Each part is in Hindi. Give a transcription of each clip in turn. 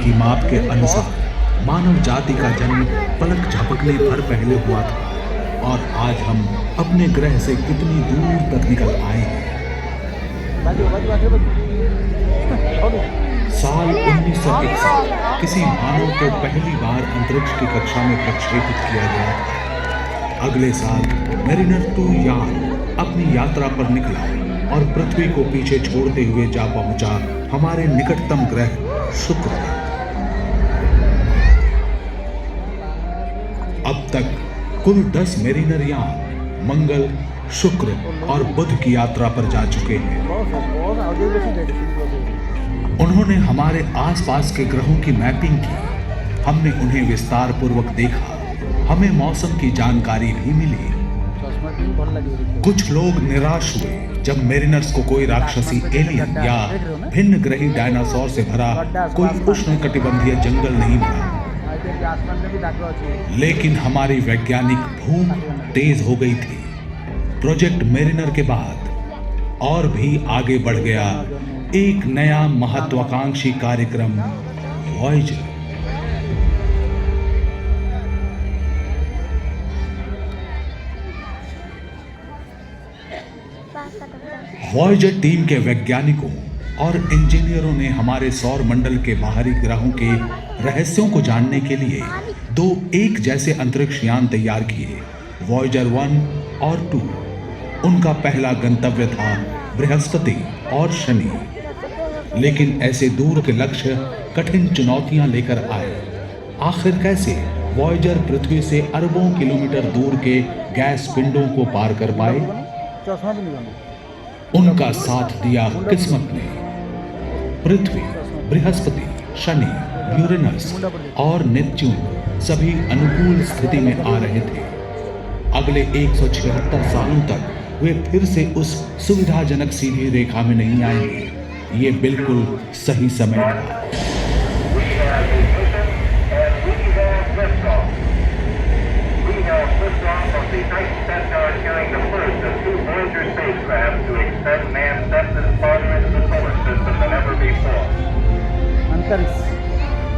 की माप के अनुसार मानव जाति का जन्म पलक झपकने भर पहले हुआ था, और आज हम अपने ग्रह से कितनी दूर तक निकल आए हैं। साल 1961 किसी मानव को पहली बार अंतरिक्ष की कक्षा में प्रक्षेपित किया गया था। अगले साल मेरिनर 2 यान अपनी यात्रा पर निकला और पृथ्वी को पीछे छोड़ते हुए जा पहुंचा हमारे निकटतम ग्रह शुक्र पर। अब तक कुल 10 मेरिनर यान मंगल, शुक्र और बुध की यात्रा पर जा चुके हैं। उन्होंने हमारे आसपास के ग्रहों की मैपिंग की, हमने उन्हें विस्तार पूर्वक देखा, हमें मौसम की जानकारी भी मिली। कुछ लोग निराश हुए जब मेरिनर्स को कोई राक्षसी एलियन या भिन्न ग्रही डायनासोर से भरा कोई उष्णकटिबंधीय जंगल नहीं मिला। लेकिन हमारी वैज्ञानिक भूख तेज हो गई थी। प्रोजेक्ट मेरिनर के बाद और भी आगे बढ़ गया एक नया महत्वाकांक्षी कार्यक्रम, वॉयेजर। वॉयेजर टीम के वैज्ञानिकों और इंजीनियरों ने हमारे सौर मंडल के बाहरी ग्रहों के रहस्यों को जानने के लिए 2 एक जैसे अंतरिक्ष यान तैयार किए, वॉयेजर 1 और 2। उनका पहला गंतव्य था बृहस्पति और शनि। लेकिन ऐसे दूर के लक्ष्य कठिन चुनौतियां लेकर आए। आखिर कैसे वॉयेजर पृथ्वी से अरबों किलोमीटर दूर के गैस पिंडों को पार कर पाए? उनका साथ दिया किस्मत ने। पृथ्वी, बृहस्पति, शनि, यूरेनस और नेपच्यून सभी अनुकूल स्थिति में आ रहे थे। अगले 176 सालों तक वे फिर से उस सुविधाजनक सीधी रेखा में नहीं आएंगे। ये बिल्कुल सही समय था। अंतरिक्ष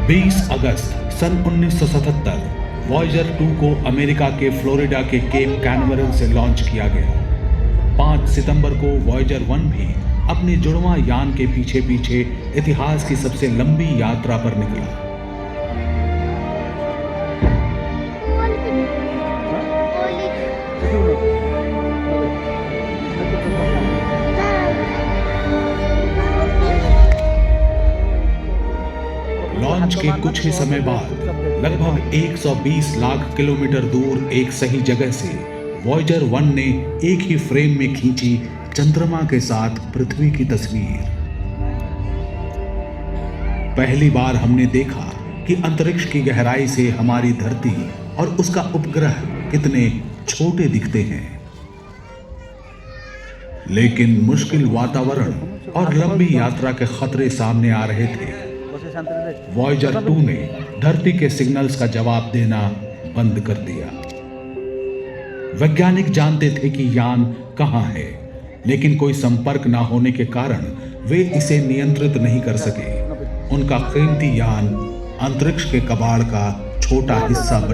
20 अगस्त सन 1977 वॉयेजर 2 को अमेरिका के फ्लोरिडा के केप कैनवरल से लॉन्च किया गया। 5 सितंबर को वॉयेजर 1 भी अपने जुड़वां यान के पीछे पीछे इतिहास की सबसे लंबी यात्रा पर निकला। लॉन्च के कुछ ही समय बाद लगभग 120 लाख किलोमीटर दूर एक सही जगह से वॉयेजर 1 ने एक ही फ्रेम में खींची चंद्रमा के साथ पृथ्वी की तस्वीर। पहली बार हमने देखा कि अंतरिक्ष की गहराई से हमारी धरती और उसका उपग्रह कितने छोटे दिखते हैं। लेकिन मुश्किल वातावरण और लंबी यात्रा के खतरे सामने आ रहे थे। वॉयेजर 2 ने धरती के सिग्नल्स का जवाब देना बंद कर दिया। वैज्ञानिक जानते थे कि यान कहां है, लेकिन कोई संपर्क ना होने के कारण वे इसे नियंत्रित नहीं कर सके। उनका कीमती यान अंतरिक्ष के कबाड़ का छोटा हिस्सा बन